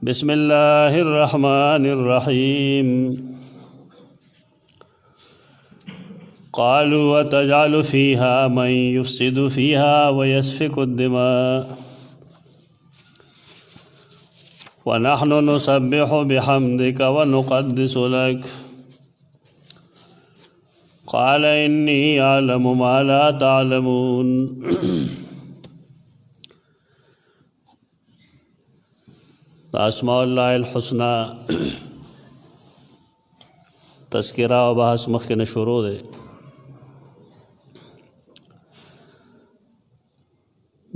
بسم الله الرحمن الرحيم. قالوا وتجعل فيها من يفسد فيها ويسفك الدماء ونحن نسبح بحمدك ونقدس لك قال إني أعلم ما لا تعلمون. اسماء الله الحسنى تذکرہ و بحث مخکې شروع دی.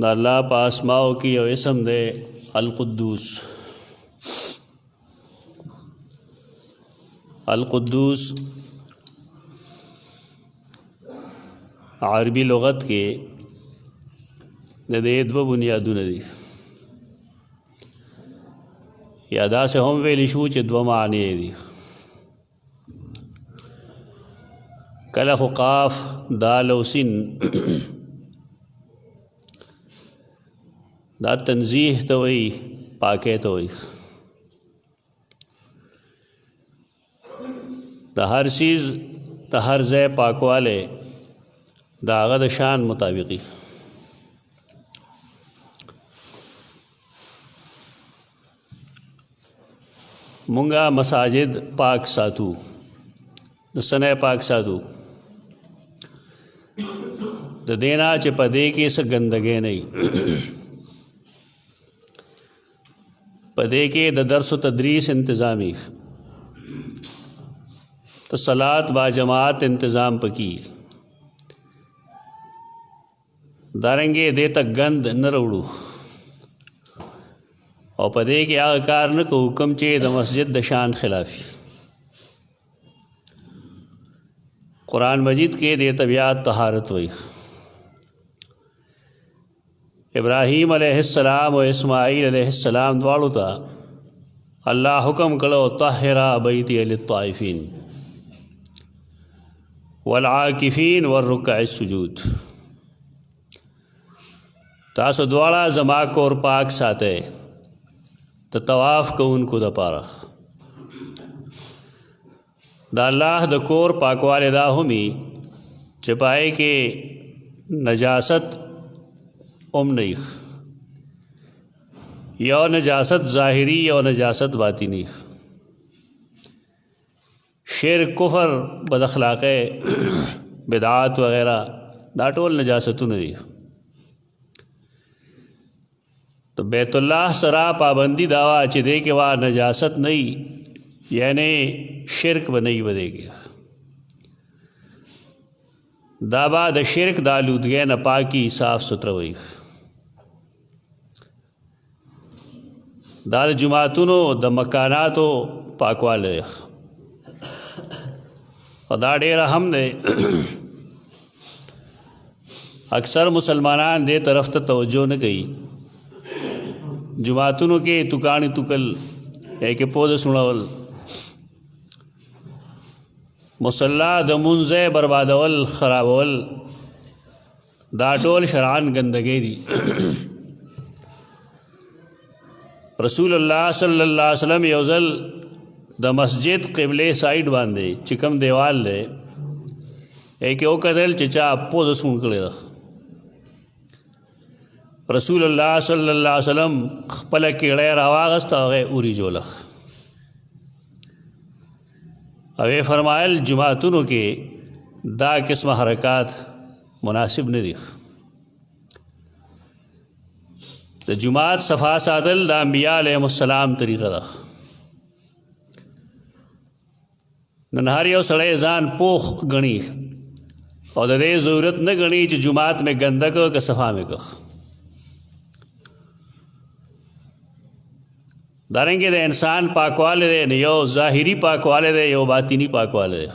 دا الله په اسماءو کې یو اسم دی القدوس. القدوس عربی لغت کې د دې دوه بنیادونه دي. یا داسې هم ویلی شو چې دوه معنی دي. کله خو قاف دال او سین دا تنزیح ته وایي، پاکۍ ته وایي. د هر چیز د هر ځای پاکوالی د هغه د شان مطابقي. مونږه مساجد پاک ساتو، د سنې پاک ساتو، د دینا چې په دې کې څه ګندګي نه وي. په دې کې د درس و تدریس انتظامی، د صلات با جماعت انتظام پکې، دارنګې دې ته ګند نه راوړو او په دې کې هغه کار نه کوو کوم چې د مسجد د شان خلافي. قرآن مجید کې دې ته بیا طهارت وایي. ابراهیم علیہ السلام و اسماعیل علیہ السلام دواړو ته الله حکم کړو طهر بیتی للطائفین والعاکفین والرکع السجود. تاسو دواړه زما کور پاک ساتئ د طواف کوونکو دپاره. د الله د کور پاکوالی دا همي چې پای کې نجاست هم نه وي، یو نجاست ظاهري یو نجاست باطني. شرک، کفر، بد اخلاقی، بدعات وغیرہ دا ټول نجاستونه دي. تو بیت الله سره پابندی داوا چې دې کې وا نجاست نه وي، یعنی شرک به نه وي په دې کې. دا به د شرک د آلودګۍ نه پاکي صاف ستره وي. دا د جماعتونو د مکاناتو پاکوالی دی او دا ډېر اهم دی. اکثر مسلمانان دې طرف ته توجه نه کوي. جماعتونو کې توکاڼي توکل، کې پوده سوڼول، مصلا د منځ بربادول، خرابول، دا ټول شرعاً ګندګۍ دي. رسول الله صلی الله علیه وسلم یو ځل د مسجد قبله سایډ باندې چې کوم دیوال دی کې وکتل چې چا پوده سوڼ کړې ده. رسول الله صلی الله علیه وسلم خپل کیړی راواغست او هغه اوریجوله او فرمایل جماعتونو کې دا قسم حرکات مناسب نه دي. د جماعت صفا ساتل د انبیاء علیهم السلام طریقه ده. نن هر یو سړی ځان پوخ ګڼي او د دې ضرورت نه ګڼي چې جماعت میں ګنده کو که صفا میں کو. دارنګې د انسان پاکوالی دی، یو ظاهري پاکوالی دی یو باطني پاکوالی دی.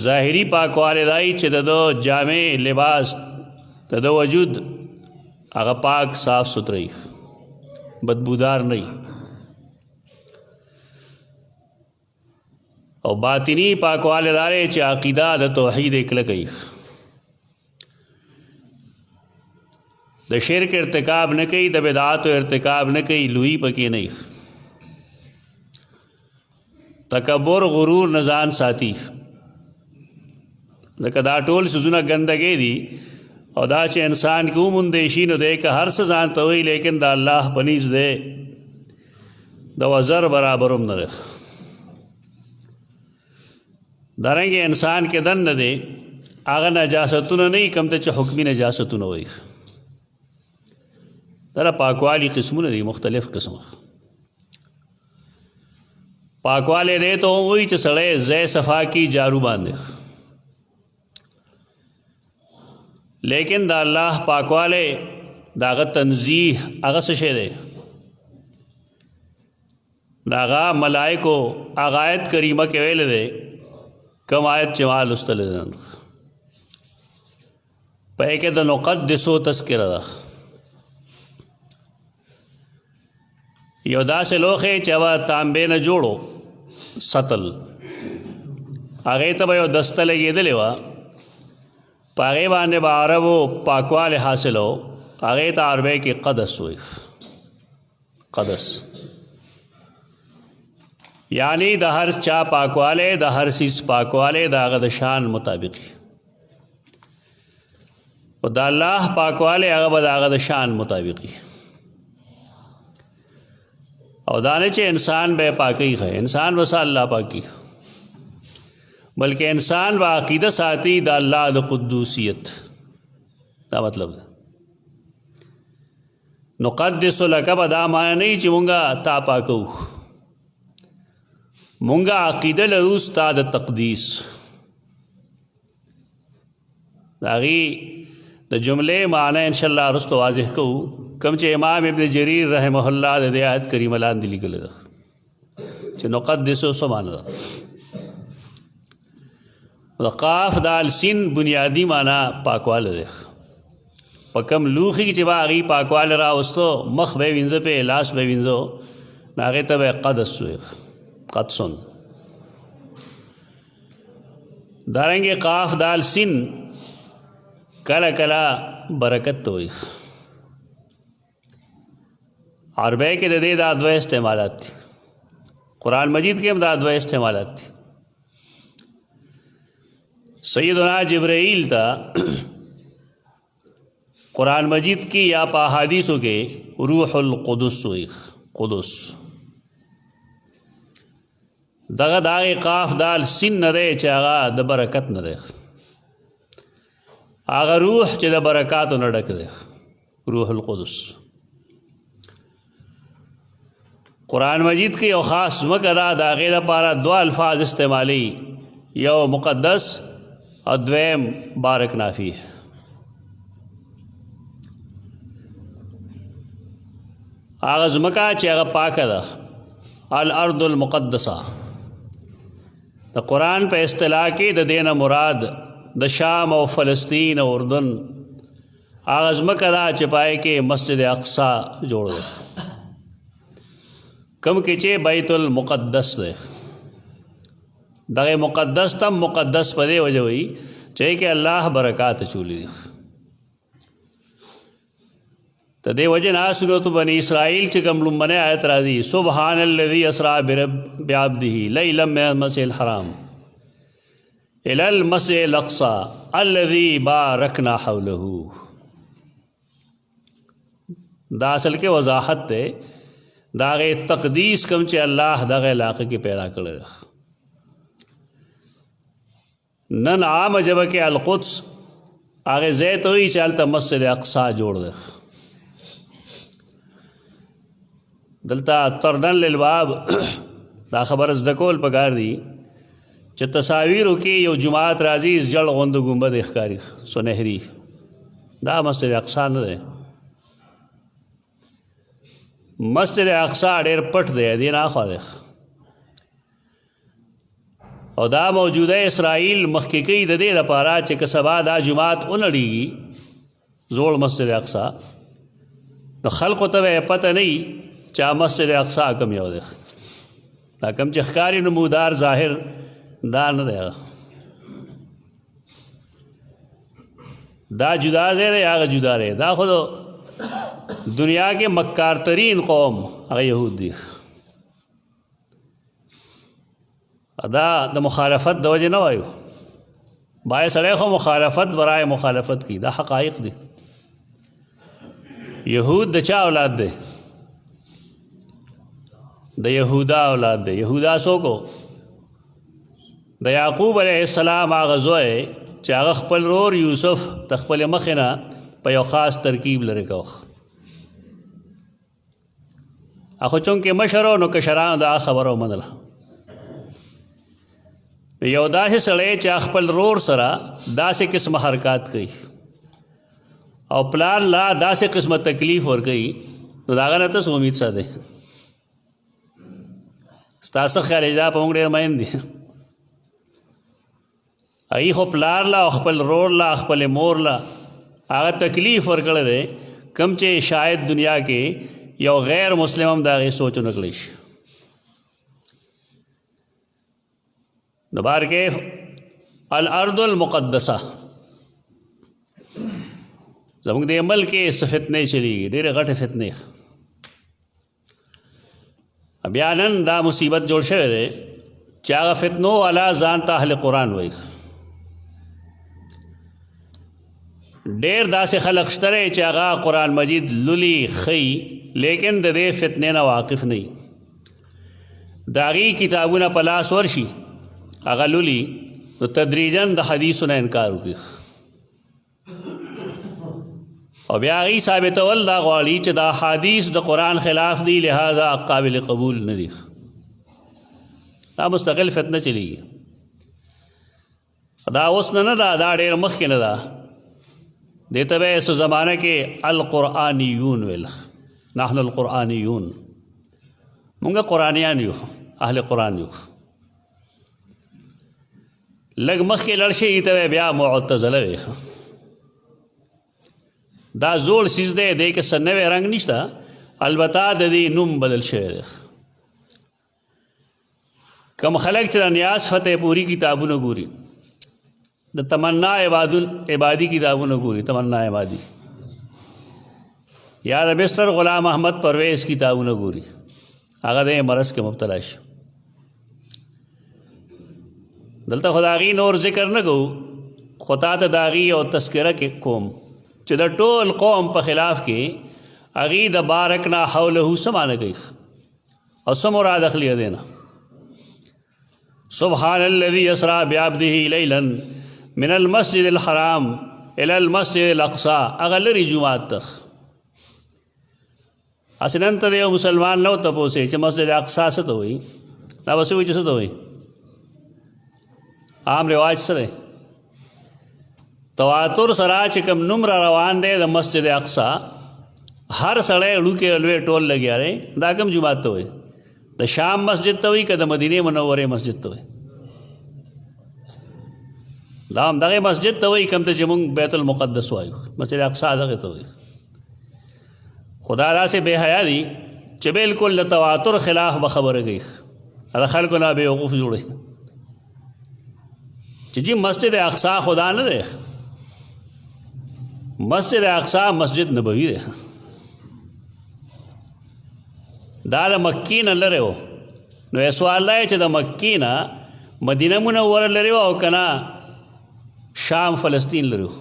ظاهري پاکوالی دی چې د دو جامع لباس د دو وجود هغه پاک صاف ستھرا وي، بدبودار نه وي. او باطنی پاکوالی دارے چې عقیده د توحید کلک وي. د شرک ارتکاب نه کوي، د بدعاتو ارتکاب نه کوي، لوی پکې نه. تکبر غرور نه ځان ساتي، ځکه دا ټول څیزونه ګندګۍ دي او دا چې انسان کې وموندی شي نو دی که هر څه ځان ته وایي لیکن د الله په نزد دی د وزر برابر هم نه دی. دارنګې انسان کې دننه دی هغه نجاستونه نه وي کوم ته چې حکمي نجاستونه وایي. دا پاکوالی قسمونه دي، مختلف قسمه. پاکوالی دی ته هم وایي چې سړی ځای صفا کي جارو باندې، لیکن دا الله پاکوالی دا هغه تنزیح هغه څه شی دی، دا هغه ملائکو هغه آیت کریمه کې ویلی دی، کوم آیت چې ما لوستلی دی په یې کې د نقدسو تذکره ده. یو داسې لوښی چې هغه تانبې نه جوړو سطل، هغې ته به یو دسته لګېدلې وه، په هغې باندې به عربو پاکوالی حاصلو، هغې ته عربی کې قدس وایي. قدس یعنی د هر چا پاکوالی، د هر څیز پاکوالی د هغه د شان مطابق، او د الله پاکوالی هغه به د هغه د شان مطابق. او دا نه چې انسان به پاکی خی، انسان وسه الله پاکی، بلکې انسان با عقیده ساتي د الله د قدوسیت. دا مطلب ده نقدس لک به دا معنی نه چې مونږه تا پاکو، مونږه عقیده لرو ستا د تقدیس. د هغې د جملې معنی انشاءالله وروسته واضح کوو، کوم چې امام ابن جریر رحمه الله د دې آیت کریمه لاندې لیکلی ده چې نقدسو څه معنی ده. د قاف دال سین بنیادی معنی پاکواله ده. په کوم لوښي چې به هغې پاکواله راوستو، مخ به یې وینځه، پې لاس به یې وینځو، نو هغې ته به یې قدس وایي، قدسن. دارنګې قاف دال سین کله کله برکت ته وایي. عربی کې د دې دا دوه استعمالات دي، قرآن مجید کې هم دا دوه استعمالات دي. سیدنا جبرائیل ته قرآن مجید کی یا په احادیثو کې روح القدس وایي، قدس. دغه د هغې قاف دال سین نه دی چې هغه د برکت نه دی، هغه روح چې د برکاتو نه ډک دی، روح القدس. قرآن مجید کې یو خاص ځمکه ده، د هغې لپاره دوه الفاظ استعمالی، یو مقدس او دویم بارک نافی. هغه ځمکه چې هغه پاکه ده، الارض المقدسه، د قرآن په اصطلاح کې د دې نه مراد د شام او فلسطین او اردن هغه ځمکه ده چې پای کې مسجد اقصی جوړ دی، کم کې چې بیت المقدس دی. دغه مقدس تم مقدس په دې وجه وایي چې کې الله برکات اچولی دي. د دې وجه نه سورۃ بنی اسرائیل چې کوم لومبنی آیت راځي، سبحان الذي اسرا بعبده لیلا من المسجد الحرام الى المسجد الاقصى الذي باركنا حوله. دا اصل کې وضاحت ده دا غي تقدیس کوم چې الله دغه علاقه کې پیدا کړی. نن عام جبه کې القدس هغه ځای ته وایي چې هلته مسجد اقصی جوړ دی. دلته تردن للباب دا خبر زده کول پکار دي چې تصاویرو کې یو جماعت راځي زړ غوندو ګنبد ښکاري سنهري، دا مسجد اقصی نه دی. مسجد اقصی ډېر پټ دی، دې نه اخوا دی، او دا موجوده اسرائیل مخکې کوي د دې لپاره چې که سبا دا جماعت ونړېږي زوړ مسجد اقصی، نو خلقو ته به پته نه وي چې مسجد اقصی کوم یو دی. دا کوم چې ښکاري نمودار ظاهر دا نه دی، دا جدا ځای دی، هغه جدا دی. دا خو دنیا کې مکار ترین قوم هغه یهود دي. دا د مخالفت د وجې نه وایو، باید سړی خو مخالفت برای مخالفت کی، دا حقایق دي. یهود د چا اولاد دی؟ د یهودا اولاد دی. یهودا څوک و؟ د یعقوب علیه السلام هغه زوی چې هغه خپل رور یوسف د خپلې مخې نه په یو خاص ترکیب لرې کوه. خو چونکې مشر و نو کشرانو دا خبره ومنله. یو داسې سړی چې خپل رور سره داسې قسمه حرکات کوي او پلار لا داسې قسمه تکلیف ورکوي، نو د هغه نه تاسو امید ساتئ. ستاسو خیال دی دا په موږ ډېر مین دي. هغوی خو پلار لا او خپل رور لا خپلې مور لا هغه تکلیف ورکړی دی کوم چې شاید دنیا کې یو غیر مسلم هم د هغې سوچ ونه کړی شي. نو بار کې الارض المقدسه زموږ دې ملک کې څه فتنې چلیږي، ډېرې غټې فتنې. بیا نن دا مصیبت جوړ شوی دی چې هغه فتنو والا ځان ته اهل قرآن وایي. ډېر داسې خلق شته دی چې هغه قرآن مجید لولي ښیي لیکن د دې فتنې نه واقف نه وي. د هغې کتابونه په لاس ورشي هغه لولي نو تدریجاً د حدیثو نه انکار وکړي او بیا هغې ثابتول دا غواړي چې دا حدیث د قرآن خلاف دی لہذا قابل قبول نه دي. دا مستقل فتنه چلیږي. دا اوس نه ده، دا ډېر مخکې نه ده. دې ته به یې زمانه کې القرآنیون ویل، نحن القرآنیون، مونږ قرآنیان یو، اهل قرآن یو. لږ مخکې لړ شي ته به بیا معتزله وي. دا زوړ څیز دی، دې کې څه نوی رنګ نشته، البته د دې نوم بدل شوی دی. کم خلک چې د نیاز فتح پوری کتابونه ګوري، د تمنا عبادی کتابونه ګوري، تمنا عبادی، یا د مستر غلام احمد پرویز کتابونه ګوري، هغه د مرض کې مبتلا شي. دلته خو د هغې نور ذکر نه کوو، خو تا ته د هغې یو تذکره کې کوم چې د ټول قوم په خلاف کې هغې د بارکنا حوله څه معنی کوي او څه مراد اخلي دی نه. سبحان الذي اسرا بعبده لیلا من المسجد الحرام الى المسجد الاقصى، هغه لرې جومات ته. هسې نن ته د یو مسلمان نه وتپوسې چې مسجد اقصی څه ته وایي، دا به څه وایي چې څه ته وایي. عام رواج څه دی؟ تواتر سره چې کوم نوم را روان دی د مسجد اقصی، هر سړی اړوکې الوی ټول لګیا دی، دا کوم جومات ته وایي؟ د شام مسجد ته وایي که د مدینې منورې مسجد ته وایي؟ دا هم دغې مسجد ته وایي کوم ته چې مونږ بیت المقدس وایو، مسجد اقصی دغې ته وایي. خدا داسې بے حیا دي چې بالکل د تواتر خلاف به خبره کوي، د خلکو نه بیوقوف جوړوي چې جی مسجد اقصی خدا نه دی، مسجد اقصی مسجد نبوي دی. دا د مکې نه لرې و. نو سوال دی چې د مکې نه مدینه منوره لرې و او که نه شام فلسطین لرې و.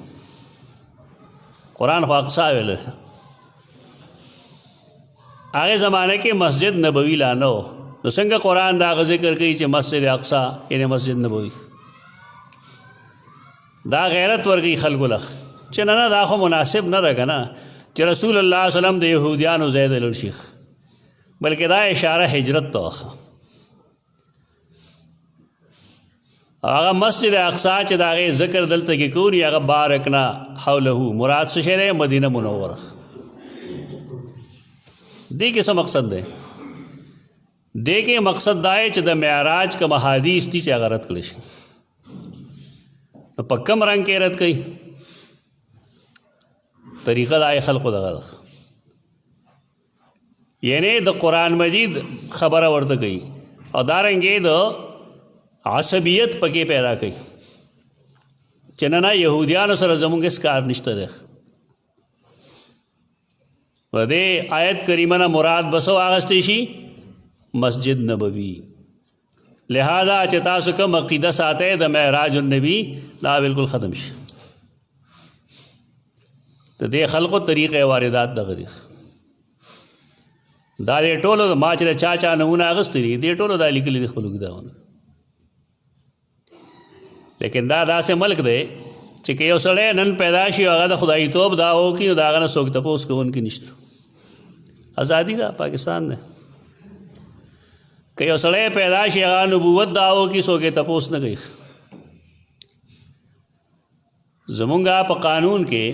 قرآن خو اقصی ویلی، هغې زمانه کې مسجد نبوي لا نه و، نو څنګه قرآن دا هغه ذکر کوي چې مسجد اقصی یعنې مسجد نبوي. دا غیرت ورکوي خلکو له چې نه نه دا خو مناسب نه ده که نه چې رسول الله صلی وسلم د یهودیانو ځای ته لاړ شي، بلکې دا اشاره هجرت ته وه. هغه مسجد اقصی چې د هغې ذکر دلته کې کوي هغه بارکنا حوله، مراد څه شی دی؟ مدینه منوره. دې کې څه مقصد دی؟ دې کې مقصد دا دی چې د معراج کوم احادیث دي چې هغه رد کړی شي. نو په کوم رنګ کې رد کوي؟ طریقه دا خلقو دغه ده، یعنی د قرآن مجید خبره ورته کوي او دارنګې د عصبیت پکې پیدا کوي چې نه نه یهودیانو سره زموږ هېڅ کار نشته دی. و دې آیت کریمه نه مراد بسو اغستی شي مسجد نبوي. لہذا چې تاسو کوم عقیده ساتئ د معراج النبی دا بالکل ختم شي. ته دې خلقو طریقې واردات دغه دي دا دې ټولو ما چې چا نمونه اغستی دي دې ټولو دا لیکلي دي خپلو کتابونو. لیکن دا داسې ملک دی چې که یو سړی نن پیدا شي هغه د خدایتوب دا وکړي نو د هغه نه څوک تپوس کوونکی نشته. ازادي ده، پاکستان دی. که یو سړی پیدا شي هغه نبوت دا وکړي څوک یې تپوس نه کوي. زمونږ په قانون کې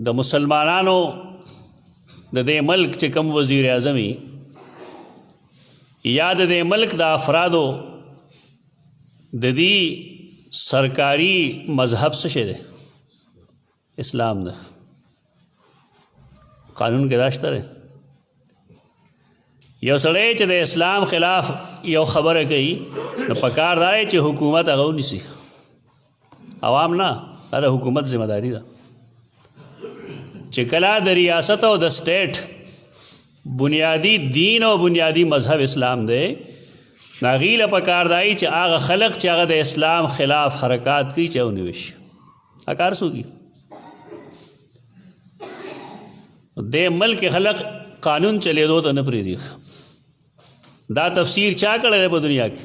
د مسلمانانو د دې ملک چې کوم وزیر اعظم یا د دې ملک د افرادو د دې سرکاری مذهب څه شی دی؟ اسلام ده. قانون کې دا شته دی. یو سړی چې د اسلام خلاف یو خبره کوي نو پکار دا دی چې حکومت هغه ونیسي، عوام نه. دا د حکومت ذمہ داری ده چې کله د ریاست او د سټیټ بنیادی دین او بنیادی مذهب اسلام دی ناغیل پکار دی چې هغه خلق چې هغه د اسلام خلاف حرکات کوي چې ونیول شي. کار څه کوي؟ د ملک خلق قانون چلیدو ته نه پرېږدي. دا تفسیر چا کړی دی په دنیا کې؟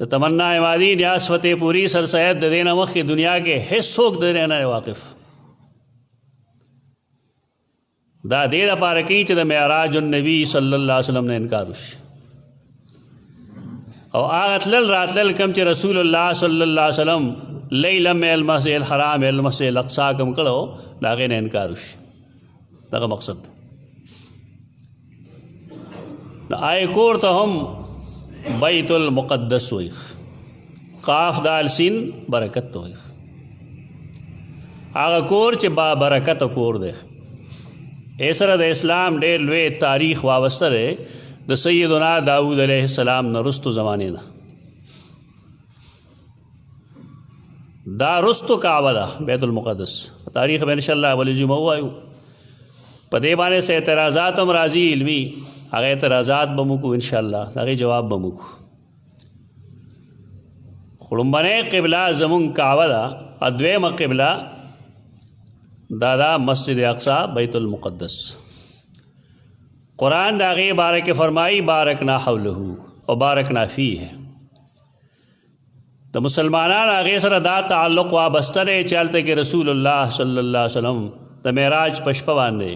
د تمنا عمادی، نیاز فتح پوری، سر سید د دې نه مخکې دنیا کې هیڅ څوک د دې نه واقف. دا دې لپاره کوي چې د معراج النبی صلی الله علیه وسلم نه انکار وشي. او هغه تلل راتلل کم چې رسول الله صلی الله علیه وسلم لیلا من المسجد الحرام الى المسجد الاقصی کم کړو د هغې نه انکار وشي. دغه مقصد د آی کور ته هم بیت المقدس وایي، قاف دال سین برکت ته وایي. هغه کور چې با برکت کور دی. ای سره د اسلام ډېر لوی تاریخ وابسته دی د سیدنا داود علیه السلام نه رستو زمانې نه. دا رستو کعبه ده بیت المقدس. تاریخ به انشاءالله بلې جمعه ووایو. په دې باندې څه اعتراضات هم راځي علمي، هغه اعتراضات به مو کوو انشاءالله، هغې جواب به مو کوو. خو لومبنۍ قبله زمونږ کعبه ده، دویمه قبله دا مسجد اقصی بیت المقدس. قرآن دا غی بارک فرمائی بارکنا حوله و بارکنا فیه. دا مسلمانان آغی سر دا تعلق وابستر چالتے کہ رسول اللہ صلی اللہ علیہ وسلم دا معراج پشپواندے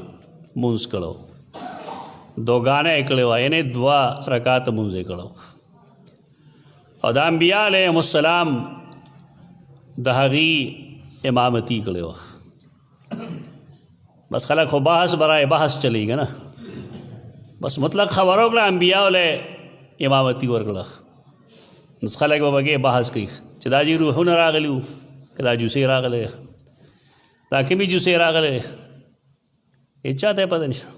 منز کرو، دو گانے اکڑو، یعنی دعا رکعت منز اکڑو. اور دا انبیاء علیہ السلام دا غی امامتی کرو. بس خلق خو بحث برائے بحث چلی گا نا، بس مطلق خبر وکړه انبیاء له امامتي ورکړه. نو خلک به بګې بحث کوي چې دا جی روحونه راغلي وو که دا جوسې راغلی، دا کومې جوسې راغلی، هېچ چا ته یې پته نشته.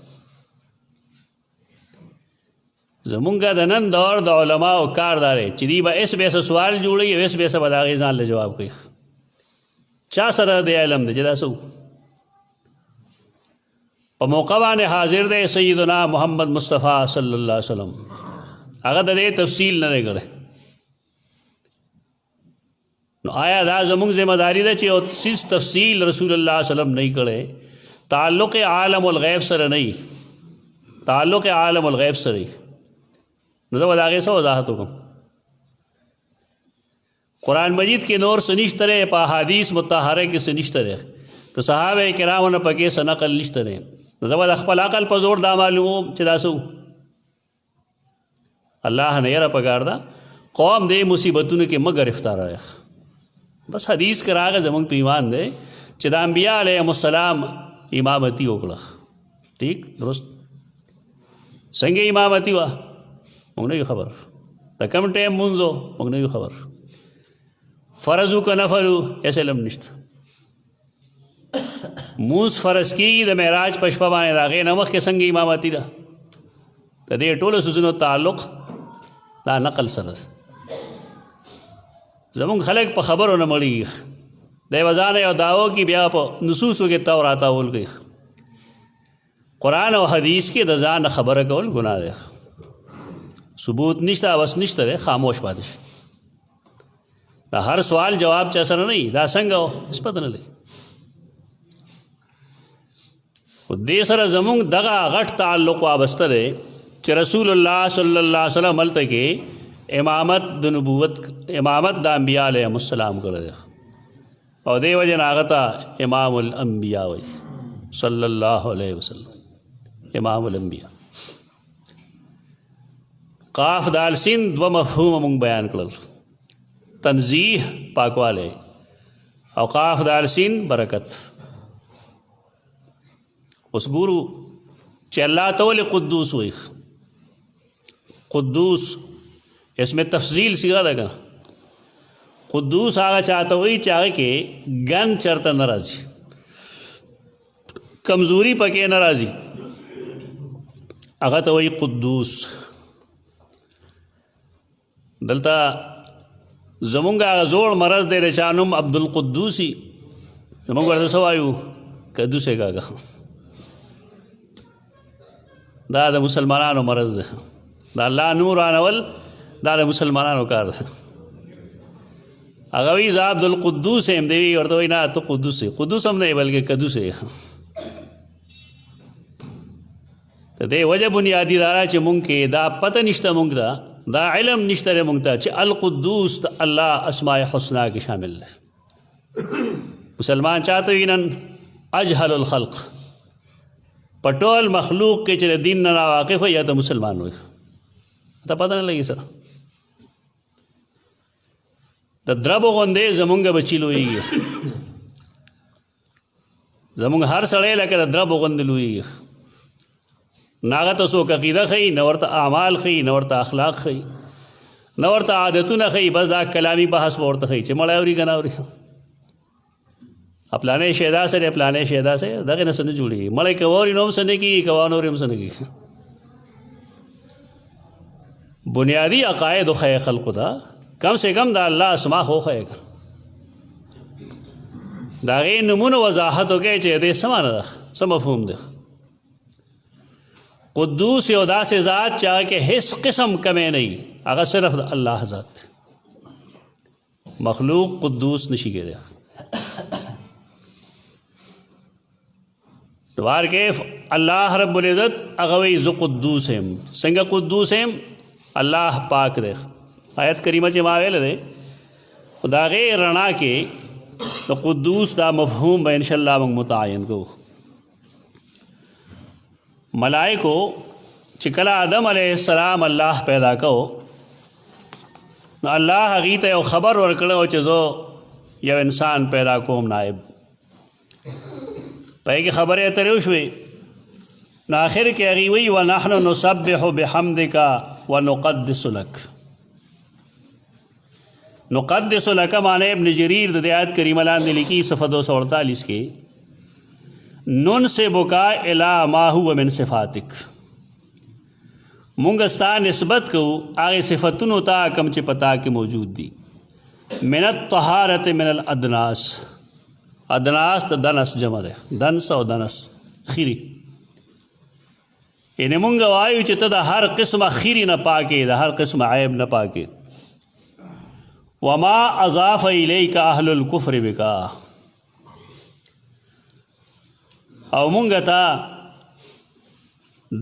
زمونږ د نن دور د علماو کار دا دی چې دوی به ایس بیسه سوال جوړوي او ایس بیسه به د هغې ځان له جواب کوي. چا سره د علم دی چې دا څه په موقع باندې حاضر دی سیدنا محمد مصطفیٰ صلی اللہ علیہ وسلم. هغه د دې تفصیل نه دی کړی. نو آیا دا زموږ ذمہ داری ده چې یو څیز تفصیل رسول الله صلی الله علیه وسلم نه کړی؟ تعلق عالم الغیب سره نه، تعلق عالم الغیب سره. نو زه به د هغې څه وضاحت وکړم. قرآن مجید کې نور څه نشته دی، په احادیث مطهره کې څه نشته دی، د صحابه کرامو نه پکې څه نقل نشته دی. زه به د خپل عقل په زور دا معلوموم چې دا څه الله نه یره پکار ده قوم دې مصیبتونو کې مه ګرفتاره. بس حدیث کې راغی زموږ په ایمان دی چې د انبیاء علیهم السلام امامتي وکړه. ٹھیک درست څنګه امامتي وه موږ نه یو خبر، د کوم ټایم مونځ و موږ نه یو خبر، فرض و که نفل و هېڅ علم نشته. مونځ فرض کېږي د معراج په شپه باندې، د هغې نه مخکې څنګه امامتي ده. د دې ټولو څیزونو تعلق دا نقل سره. زمونږ خلک په خبرو نه مړېږي، دی به ځان یو دعوه کي بیا په نصوصو کې تو راتاول کوي. قرآن او حدیث کې د ځان خبره کول ګناه ده. ثبوت نشته، بس نشته دی، خاموش پاتې شي. دا هر سوال جواب چا سره نه وي، دا څنګه و هېڅ پته نه لګي. خو دې سره زمونږ دغه غټ تعلق وابسته دی چې رسول الله صلی الله علیه وسلم هلته کې امامت د نبوت، امامت د انبیاء علیهم السلام کړی دی، او دې وجې نه هغه ته امام الانبیاء وایي صلی الله علیه وسلم، امام الانبیاء. قاف دال سین دو مفهوم مونږ بیان کړل، تنزیح پاکواله، او قاف دال سین برکت. اوس ګورو چې الله ته ولې قدوس وایي. قدوس اسم تفضیل صیغه ده که قدوس هغه چاته وایي چې هغه کې ګن چرته نه راځي، کمزوري پکې نه راځي، هغه ته وایي قدوس. دلته زمونږ هغه زوړ مرض دی د چا نوم عبدالقدوسي، زمونږ ورته څه وایو؟ قدوس یې کاکا. دا د مسلمانانو مرض دی، د الله نور رانول دا د مسلمانانو کار دی. هغه وایي زه عبدالقدوس یم، دی ورته وایي نه ته قدوس یې. قدوس هم نه بلکې قدوس یې. د دې وجه بنیادي دا چې مونږ کې دا پته نشته، مونږ دا علم نشته دی مونږ ته چې القدوس د الله اسماء حسنا کې شامل دی. مسلمان چاته وي نن اجهل الخلق، په ټول مخلوق کې چې د دین نه ناواقف یا ته مسلمان وي، ته پته نه لګي سره. د دربو غوندې زمونږ بچي لویږي، زمونږ هر سړی لکه د دربو غوندې لویږي. نه هغه ته څوک عقیده ښیي، نه ورته اعمال ښیي، نه ورته اخلاق ښیي، نه ورته عادتونه ښیي، بس دا کلامي بحث به ورته ښیي چې مړی اوري که نه اوري. پلانې شی داسې دی، پلانې شی داسې دی، دغې نه څه نه جوړېږي. مړی که واوري نو هم څه نه کېږي، که وانه اوري هم څه نه کېږي. بنیادي عقایدو ښیي خلقو ته، کم سے کم د الله اسما خو وښیي، د هغې نومونه وضاحت وکړئ چې دې څه معنی ده، څه مفهوم دی. قدوس یو داسې ذات چې هغه کې هیڅ قسم کمی نه وي، هغه صرف د الله ذات. مخلوق قدوس نشي کېدی. دوار کې الله رب العزت هغه وایي زه قدوس یم. څنګه قدوس یم؟ الله پاک دی. آیت کریمه چې ما ویل دی خو د هغې رڼا کې د قدوس دا مفهوم به انشاءالله موږ متعین کوو. ملائکو چې کله آدم علیه السلام الله پیدا کو، نو الله هغې ته یو خبر ورکړی چې زه یو انسان پیدا کوم نائب. په هغې کې خبرې اترې وشوې، نو آخر کې هغې وایي ونحن نسبح بحمدک ونقدس لک. نقدس لک معنی ابن جریر د آیت کریمه لاندې لیکي صفحه 248 کې ننسبک الی ما هو من صفاتک. مونږ ستا نسبت کوو هغې صفتونو ته کوم چې پتا کې موجود دي. من الطهارة من الادناس، ادناس د دنس جمع ده، دنس او دنس خیری. یعنې مونږ وایو چې ته د هر قسمه خیری نه پاکې، د هر قسمه عیب نه پاکې. وما اضاف الیک اهل الکفر بکا، او مونږ ته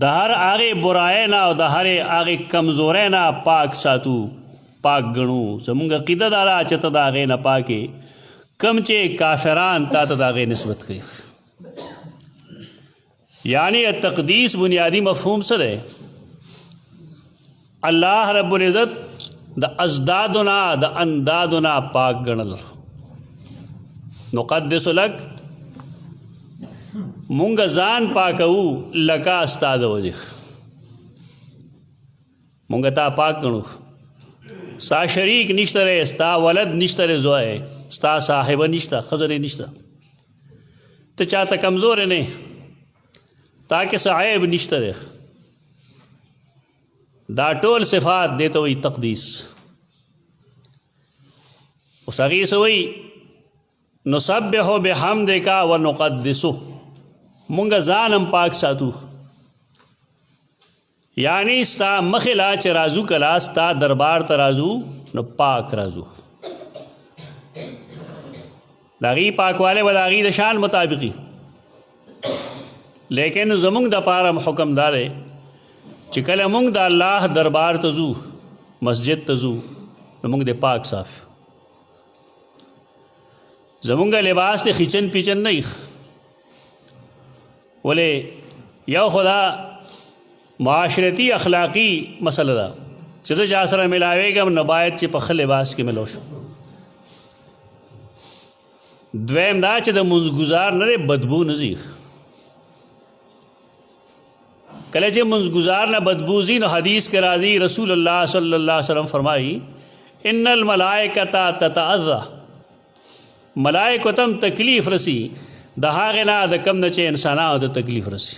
د هر هغې برایۍ نه او د هرې هغې کمزورۍ نه پاک ساتو، پاک ګڼو. زمونږ عقیده دا ده چې ته د هغې نه پاکې، کم چې کافران تا ته د هغې نسبت کوي. یعنی تقدیس بنیادی مفهوم څه دی؟ الله رب العزت د ازدادو نه د اندادو نه پاک ګڼل. نقدس لک مونږ ځان پاکوو لکه ستا د وجې، مونږ تا پاک ګڼو. ستا شریک نشته دی، ستا ولد نشته دی، زوی ستا صاحبه نشته، ښځه دې نشته، ته چاته کمزور نه، تا کې څه عیب نشته دی. دا ټول صفات دې ته وایي تقدیس. اوس هغې څه وایي نسبح بحمدک ونقدسو، مونږ ځان هم پاک ساتو، یعنی ستا مخلا چې رازو کلا ستا دربار ته رازو نو پاک رازو د هغې پاکوالی به د هغې د شان مطابقي لیکن زمونږ دپاره حکم دا دی چې کله مونږ د الله دربار ته ځو مسجد ته ځو نو مونږ د پاک صاف زمونږ لباس د خیچن پیچن نه ایخ ولې یو خدا معاشرتی اخلاقی مسله ده چې زه چا سره ملاویږم نو باید چې په ښه لباس کې ملو شم دویم دا چې د منځګزار نه دی بدبو نه ځي کله چې منځګزار نه بدبو ځي نو حدیث کې راځي رسول الله صلی الله علیه وسلم فرمایي ان الملائکة تتعذى ملائکو تم تکلیف رسی د هغې نه د کم نه چې انسانانو ته تکلیف رسی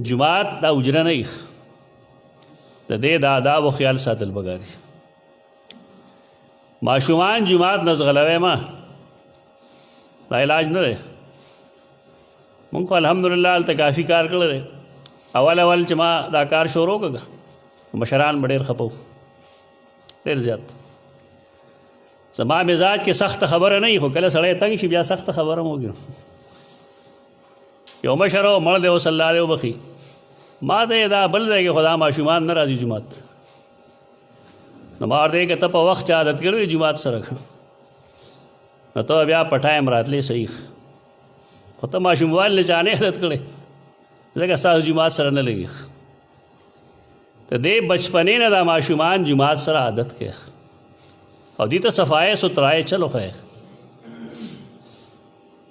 جماعت دا اجره نه ایخ د دې د آدابو خیال ساتل پکار ماشومان جماعت نه ځغلوی ما دا علاج نه دی مونږ خو الحمدلله هلته کافي کار کړی دی اول چې ما دا کار شروع کړه مشران به ډېر خپه ډېر زیات زما مزاج کې سخته خبره نه وي خو کله سړی تنګ شي بیا سخته خبره هم وکړو یو مشر و مړ دی اوس الله دې وبخي ما ته دا بل ځای کې خدا ماشومان نه راځي جومات نو ما ورته که ته په وخت چا عادت کړی جومات سره نو ته بیا په ټایم راتلی صحیح خو ته ماشوموال نه چا نه عادت کړی ځکه ستاسو جومات سره نه لګي ته دې بچپنې نه دا ماشومان جومات سره عادت کړي او دې ته صفای سترای چلو خیر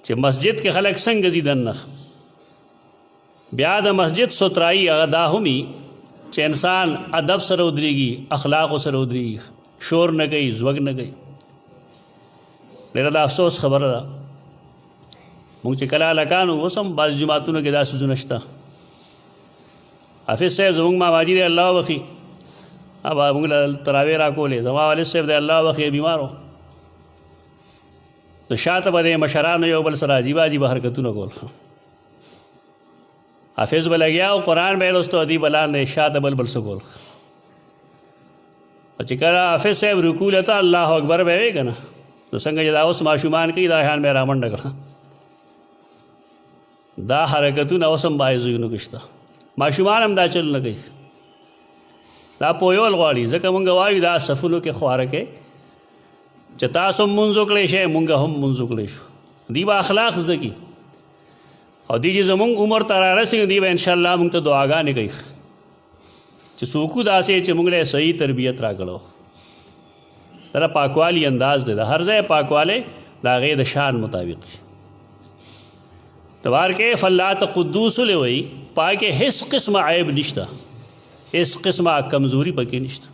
چې مسجد کې خلک څنګه ځي دننه بیا د مسجد سترایي هغه دا همي چې انسان ادب سره ودرېږي اخلاقو سره ودرېږي شور نه کوي زوږ نه کوي ډېره د افسوس خبره ده مونږ چې کله هلکان وو اوس هم بعض جوماتونو کې دا څیزونه شته حافظ صاحب زمونږ ماماجي دی الله وبخي ابا مونږ له تراویح راکولې زما والد صاحب دی الله وبخي بیمار و نو شاته به د مشرانو یو بل سره عجیبه عجیبه حرکتونه کول حافظ به لګیا او قرآن به یې لوسته دی به لاندې شاته بل څه کول چې کله حافظ صاحب رکوع لته الله اکبر به وایي که نه نو څنګه چې دا اوس ماشومان کوي دا شان به یې رامنډه کړه دا حرکتونه اوس هم باید زویونو کې شته ماشومان هم دا چل نه کوي دا پویول غواړي ځکه مونږ وایو دا صفونو کې خواره کې چې تاسو هم مونځ وکړی شئ مونږ هم مونځ وکړی شو دوی به اخلاق زده کړي او دی چې زمونږ عمر ته رارسېږي دوی به انشاءالله مونږ ته دعاګانې کوي چې څوک داسې چې مونږ له صحیح تربیت راکړو دا پاکوالی انداز دی د هر ځای پاکوالی د هغې د شان مطابق تبار کې فلات قدوس ولې وایي پای کې هیڅ قسمه عیب نشته هیڅ قسمه کمزوري پکې نشته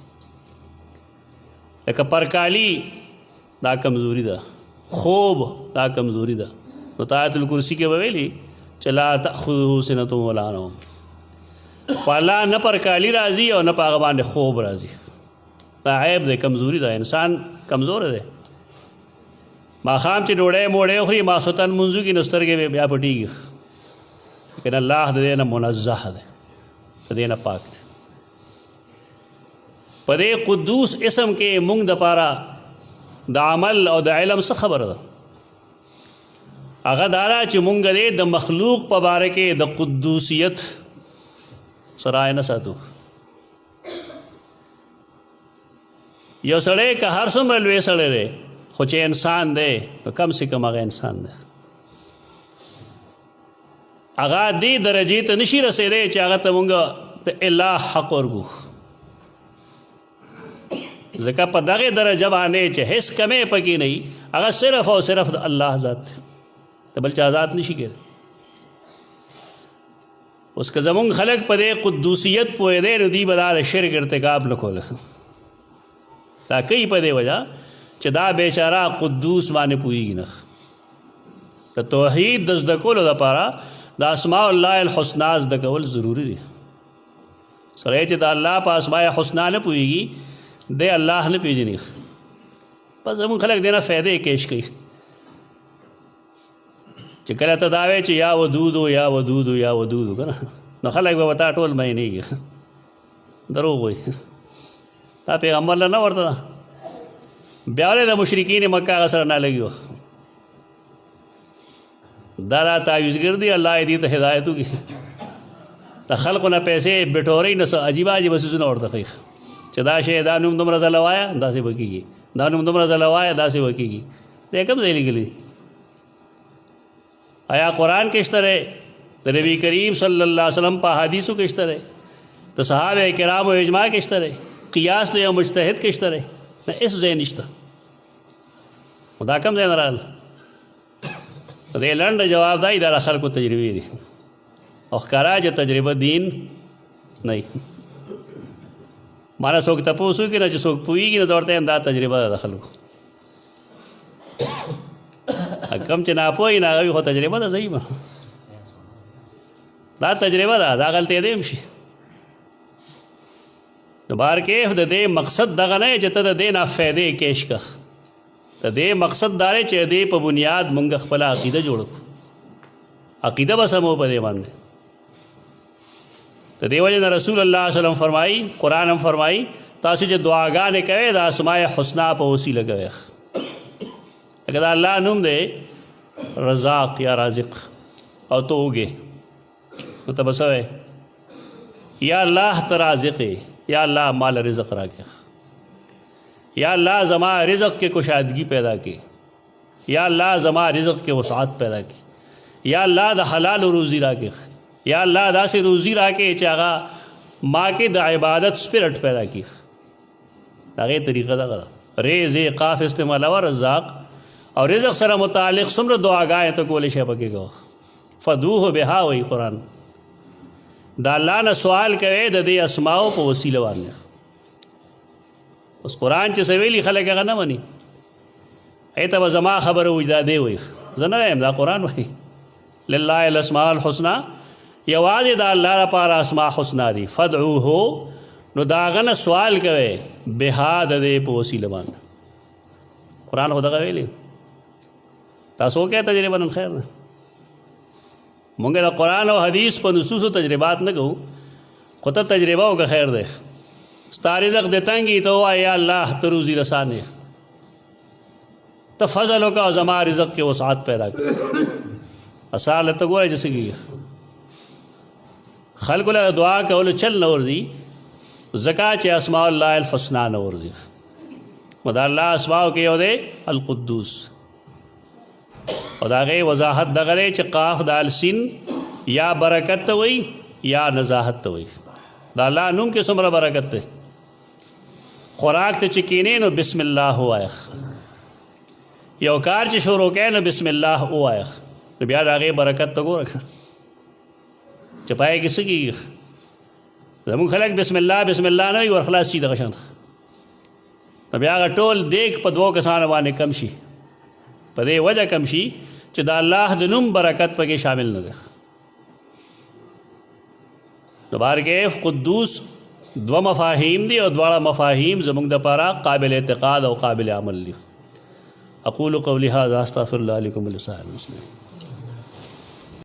لکه پرکالی دا کمزوري ده خوب دا کمزوري ده نو آیت الکرسی کې به ویلي چې لا تأخذه سنة ولا نوم په الله نه پرکالی راځي او نه په هغه باندې خوب راځي دا عیب دی کمزوري ده انسان کمزور دی ماښام چې ډوډۍ موډۍ وخوري ماسوتن منځو کې نو سترګې به بیا پټېږي لیکن الله د دې نه منزه دی د دې نه پاک دی په دې قدوس اسم کې مونږ دپاره د عمل او د علم څه خبره ده هغه دا ده چې مونږ دې د مخلوق په باره کې د قدوسیت سرای نه ساتو یو سړی که هر څومره لوی سړی دی خو چې انسان دی نو کم سے کم هغه انسان دی هغه دې درجې ته نشي رسېدی چې هغه ته مونږ د الله حق ورکو ځکه په دغې درجه باندې چې هیڅ کمی پکې نه وي هغه صرف او صرف د الله ذات دی ته بل چا ذات نشي کېدی اوس که زمونږ خلک په دې قدوسیت پوهېدی نو دوی به دا د شرک ارتکاب نه کوله دا کوي په دې وجه چې دا بیچاره قدوس باندې پوهېږي نه د توحید د زده کولو دپاره د اسماء الله الحسنا زده کول ضروري دي سړی چې د الله په اسماء حسنا نه پوهېږي دی الله نه پیژني بس زمونږ خلک دی نه فایدې کیش کوي چې کله ته دا وایې چې یا ودودو یا ودودو یا ودودو که نه نو خلک به وتا ټول مینېږي دروغ وایي تا پیغمبر له نه ورته بیا ولې د مشرکین مکه هغه سره نه لګي دا تعویذګر دي الله یې دې ته هدایت وکړي د خلکو نه پیسې بټورۍ نه څه عجیبه عجیبه څیزونه ورته ښیي چې دا شی دا نوم دومره ځله وایه داسې به کېږي دا نوم دومره ځله وایه داسې به کېږي دی کوم ځای لیکلي آیا قرآن کې شته دی د نبی کریم صلی الله علیه وسلم په احادیثو کې شته دی د صحابه کرامو اجماع کې شته دی قیاس د یو مجتهد کې شته دی نه هېڅ ځای نشته خو دا کوم ځای نه راغله د دې لنډ جواب دی دا د خلکو تجربې دي او ښکاره چې تجربه دین نه وي مانه څوک تپوس وکړي نه چې څوک پوهېږي نو ته ورته وایم دا تجربه ده د خلکو کم چې ناپوهي نه هغه وي خو تجربه ده صحیح به دا تجربه ده دا غلطی دی هم شي نو بهرکیف د دې مقصد دغه نه چې ته د دې نه فایدې کیش که د دې مقصد دا دی چې د دې په بنیاد مونږ خپله عقیده جوړه کړو عقیده به سمو په دې باندې د دې وجه نه رسول الله صلی الله علیه وسلم فرمایي قرآن هم فرمایي تاسو چې دعاګانې کوئ د اسماء حسنا په وسیله کوئ لکه د الله نوم دی رزاق یا رازق او ته وږې نو ته به څه وایې یا الله ته رازق یا الله مال رزق راکړه یا الله زما رزق کې کشادگی پیدا کی یا الله زما رزق کې وسعت پیدا کی یا الله د حلال روزی راکړه یا الله داسې روزی راکړه چې هغه ما کې د عبادت سپرټ پیدا کی هغې طریقه دغه ده ریز قاف استعمالوه رزاق او رزق سره متعلق څومره دعاګانې ته کولی شی پکې کوه فدوه بها وایي قرآن د الله نه سوال کوئ د دې اسماو په وسیله باندې اوس قرآن چې څه ویلي خلک هغه نه مني هغې ته به زما خبره وایي دا دی وایي زه نه وایم دا قرآن وایي لله الاسماء الحسنا یوازې د الله لپاره اسماء حسنا دي فدعوه نو د هغه نه سوال کوئ بها د دې په وسیله باندې قرآن خو دغه ویلي تاسو وکړئ تجربه نن خیر ده مونږ د قرآن او حدیث په نصوصو تجربات نه کوو خو ته تجربه وکړه خیر دی ستا رزق دې تنګي ته ووایه یا الله ته روزي رسان یې ته فضل وکړه او زما رزق کې وسعت پیدا کړه اصال ته ګوره چې څه کېږي خلکو له دعا کولو چل نه ورځي ځکه چې اسماء الله الحسنا نه ورځي نو د الله اسماءو کې یو دی القدوس او د هغې وضاحت دغه دی چې قاف دال سین یا برکت ته وایي یا نزاحت ته وایي د الله نوم کې څومره برکت دی خوراک ته چې کینې نو بسم الله ووایه یو کار چې شروع کوې نو بسم الله ووایه نو بیا د هغې برکت ته ګوره چې پای کې څه کېږي زمونږ خلک بسم الله بسم الله نه وایي ورخلاص شي دغه شان نو بیا هغه ټول دیګ په دوو کسانو باندې کم شي په دې وجه کم شي چې د الله د نوم برکت پکې شامل نه ده نو بهرکیف قدوس دوه مفاهیم دي او دواړه مفاهیم زموږ دپاره قابل اعتقاد او قابل عمل دي اقول قولی هذا استغفر الله لكم ولسائر المسلمين